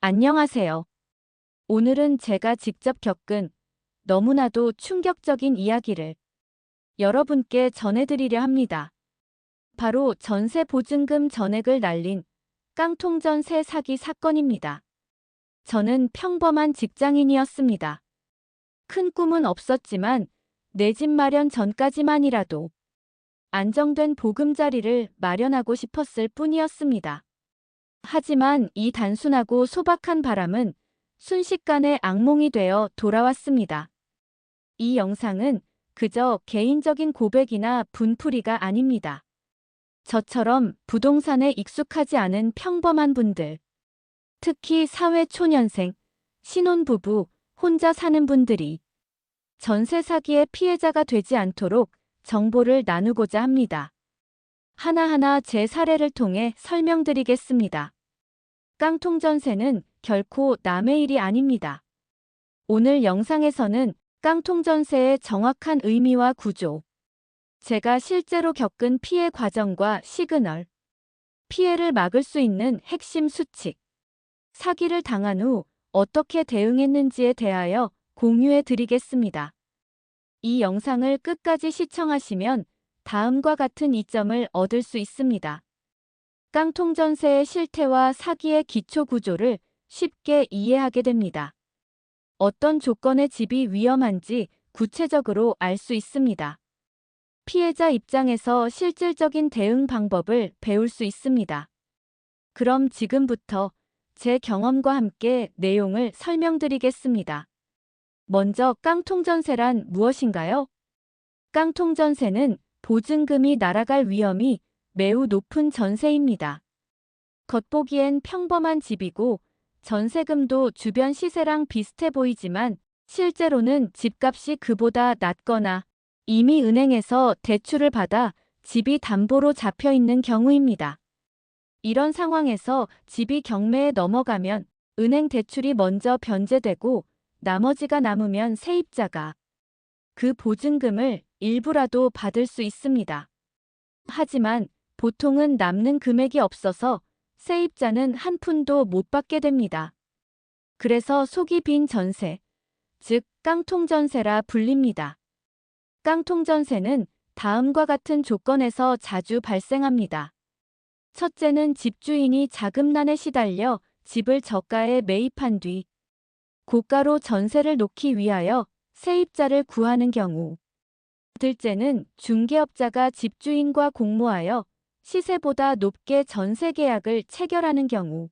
안녕하세요. 오늘은 제가 직접 겪은 너무나도 충격적인 이야기를 여러분께 전해드리려 합니다. 바로 전세 보증금 전액을 날린 깡통전세 사기 사건입니다. 저는 평범한 직장인이었습니다. 큰 꿈은 없었지만 내 집 마련 전까지만이라도 안정된 보금자리를 마련하고 싶었을 뿐이었습니다. 하지만 이 단순하고 소박한 바람은 순식간에 악몽이 되어 돌아왔습니다. 이 영상은 그저 개인적인 고백이나 분풀이가 아닙니다. 저처럼 부동산에 익숙하지 않은 평범한 분들, 특히 사회 초년생, 신혼부부, 혼자 사는 분들이 전세 사기의 피해자가 되지 않도록 정보를 나누고자 합니다. 하나하나 제 사례를 통해 설명드리겠습니다. 깡통전세는 결코 남의 일이 아닙니다. 오늘 영상에서는 깡통전세의 정확한 의미와 구조, 제가 실제로 겪은 피해 과정과 시그널, 피해를 막을 수 있는 핵심 수칙, 사기를 당한 후 어떻게 대응했는지에 대하여 공유해 드리겠습니다. 이 영상을 끝까지 시청하시면 다음과 같은 이점을 얻을 수 있습니다. 깡통전세의 실태와 사기의 기초 구조를 쉽게 이해하게 됩니다. 어떤 조건의 집이 위험한지 구체적으로 알 수 있습니다. 피해자 입장에서 실질적인 대응 방법을 배울 수 있습니다. 그럼 지금부터 제 경험과 함께 내용을 설명드리겠습니다. 먼저 깡통전세란 무엇인가요? 깡통전세는 보증금이 날아갈 위험이 매우 높은 전세입니다. 겉보기엔 평범한 집이고 전세금도 주변 시세랑 비슷해 보이지만 실제로는 집값이 그보다 낮거나 이미 은행에서 대출을 받아 집이 담보로 잡혀 있는 경우입니다. 이런 상황에서 집이 경매에 넘어가면 은행 대출이 먼저 변제되고 나머지가 남으면 세입자가 그 보증금을 일부라도 받을 수 있습니다. 하지만 보통은 남는 금액이 없어서 세입자는 한 푼도 못 받게 됩니다. 그래서 속이 빈 전세, 즉 깡통전세라 불립니다. 깡통전세는 다음과 같은 조건에서 자주 발생합니다. 첫째는 집주인이 자금난에 시달려 집을 저가에 매입한 뒤 고가로 전세를 놓기 위하여 세입자를 구하는 경우. 둘째는 중개업자가 집주인과 공모하여 시세보다 높게 전세 계약을 체결하는 경우.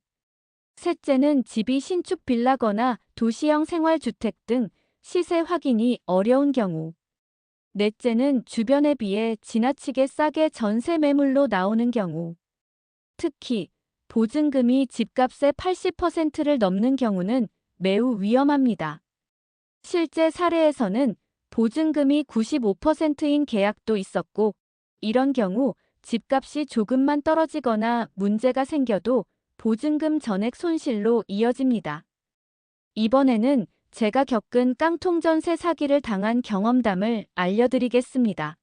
셋째는 집이 신축 빌라거나 도시형 생활주택 등 시세 확인이 어려운 경우. 넷째는 주변에 비해 지나치게 싸게 전세 매물로 나오는 경우. 특히 보증금이 집값의 80%를 넘는 경우는 매우 위험합니다. 실제 사례에서는 보증금이 95%인 계약도 있었고, 이런 경우 집값이 조금만 떨어지거나 문제가 생겨도 보증금 전액 손실로 이어집니다. 이번에는 제가 겪은 깡통전세 사기를 당한 경험담을 알려드리겠습니다.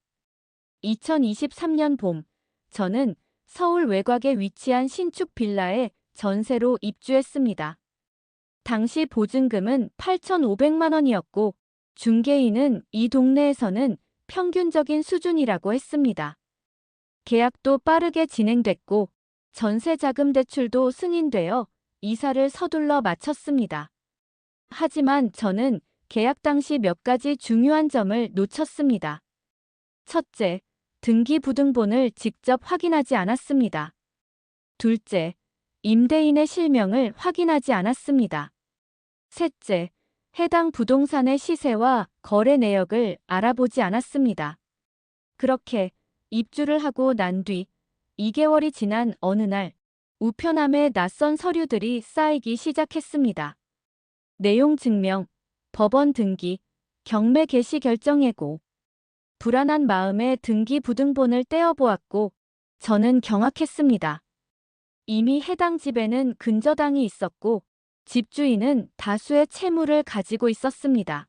2023년 봄, 저는 서울 외곽에 위치한 신축 빌라에 전세로 입주했습니다. 당시 보증금은 8,500만 원이었고 중개인은 이 동네에서는 평균적인 수준이라고 했습니다. 계약도 빠르게 진행됐고 전세자금 대출도 승인되어 이사를 서둘러 마쳤습니다. 하지만 저는 계약 당시 몇 가지 중요한 점을 놓쳤습니다. 첫째, 등기부등본을 직접 확인하지 않았습니다. 둘째, 임대인의 실명을 확인하지 않았습니다. 셋째, 해당 부동산의 시세와 거래 내역을 알아보지 않았습니다. 그렇게 입주를 하고 난 뒤 2개월이 지난 어느 날 우편함에 낯선 서류들이 쌓이기 시작했습니다. 내용 증명, 법원 등기, 경매 개시 결정 예고. 불안한 마음에 등기부등본을 떼어보았고 저는 경악했습니다. 이미 해당 집에는 근저당이 있었고 집주인은 다수의 채무를 가지고 있었습니다.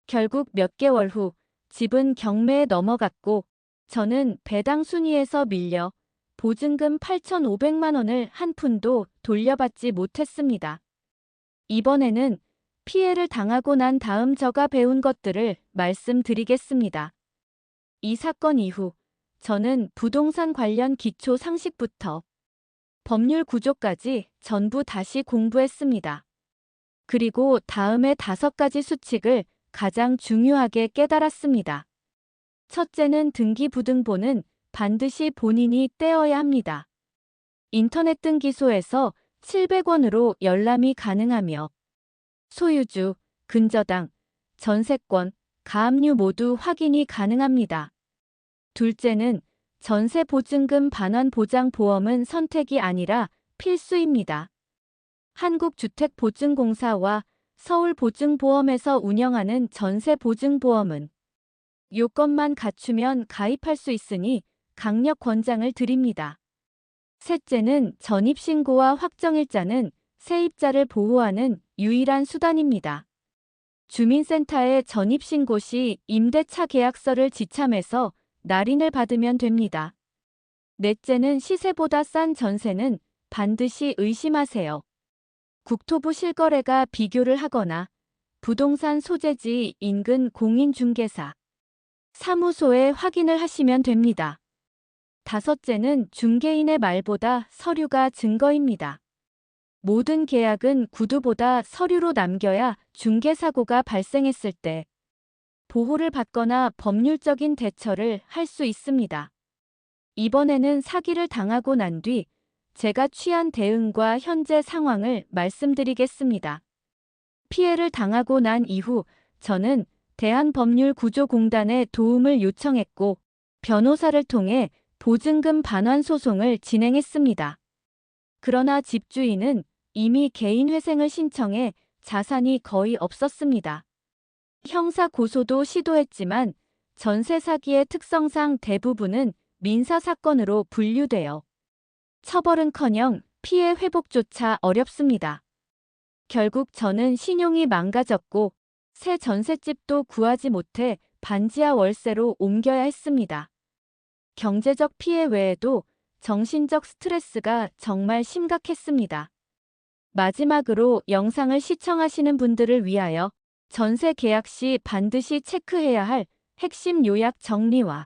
결국 몇 개월 후 집은 경매에 넘어갔고 저는 배당 순위에서 밀려 보증금 8,500만 원을 한 푼도 돌려받지 못했습니다. 이번에는 피해를 당하고 난 다음 제가 배운 것들을 말씀드리겠습니다. 이 사건 이후 저는 부동산 관련 기초 상식부터 법률 구조까지 전부 다시 공부했습니다. 그리고 다음에 5가지 수칙을 가장 중요하게 깨달았습니다. 첫째는 등기부등본은 반드시 본인이 떼어야 합니다. 인터넷 등기소에서 700원으로 열람이 가능하며 소유주, 근저당, 전세권, 가압류 모두 확인이 가능합니다. 둘째는 전세보증금 반환보장보험은 선택이 아니라 필수입니다. 한국주택보증공사와 서울보증보험에서 운영하는 전세보증보험은 요건만 갖추면 가입할 수 있으니 강력 권장을 드립니다. 셋째는 전입신고와 확정일자는 세입자를 보호하는 유일한 수단입니다. 주민센터에 전입신고 시 임대차 계약서를 지참해서 날인을 받으면 됩니다. 넷째는 시세보다 싼 전세는 반드시 의심하세요. 국토부 실거래가 비교를 하거나 부동산 소재지 인근 공인중개사, 사무소에 확인을 하시면 됩니다. 다섯째는 중개인의 말보다 서류가 증거입니다. 모든 계약은 구두보다 서류로 남겨야 중개사고가 발생했을 때 보호를 받거나 법률적인 대처를 할 수 있습니다. 이번에는 사기를 당하고 난 뒤 제가 취한 대응과 현재 상황을 말씀드리겠습니다. 피해를 당하고 난 이후 저는 대한법률구조공단에 도움을 요청했고 변호사를 통해 보증금 반환 소송을 진행했습니다. 그러나 집주인은 이미 개인회생을 신청해 자산이 거의 없었습니다. 형사 고소도 시도했지만 전세 사기의 특성상 대부분은 민사사건으로 분류되어 처벌은커녕 피해 회복조차 어렵습니다. 결국 저는 신용이 망가졌고 새 전셋집도 구하지 못해 반지하 월세로 옮겨야 했습니다. 경제적 피해 외에도 정신적 스트레스가 정말 심각했습니다. 마지막으로 영상을 시청하시는 분들을 위하여 전세 계약 시 반드시 체크해야 할 핵심 요약 정리와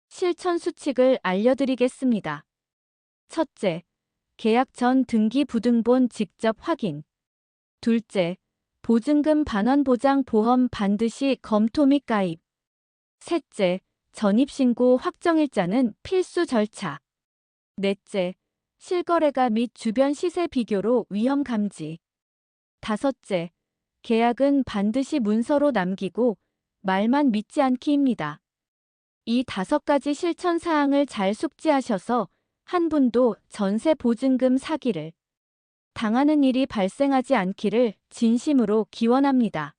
실천 수칙을 알려드리겠습니다. 첫째, 계약 전 등기부등본 직접 확인. 둘째, 보증금 반환보장 보험 반드시 검토 및 가입. 셋째, 전입신고 확정일자는 필수 절차. 넷째, 실거래가 및 주변 시세 비교로 위험 감지. 다섯째, 계약은 반드시 문서로 남기고 말만 믿지 않기입니다. 이 5가지 실천 사항을 잘 숙지하셔서 한 분도 전세 보증금 사기를 당하는 일이 발생하지 않기를 진심으로 기원합니다.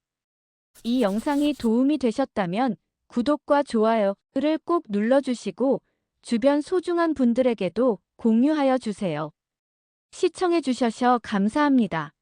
이 영상이 도움이 되셨다면 구독과 좋아요를 꼭 눌러주시고 주변 소중한 분들에게도 공유하여 주세요. 시청해 주셔서 감사합니다.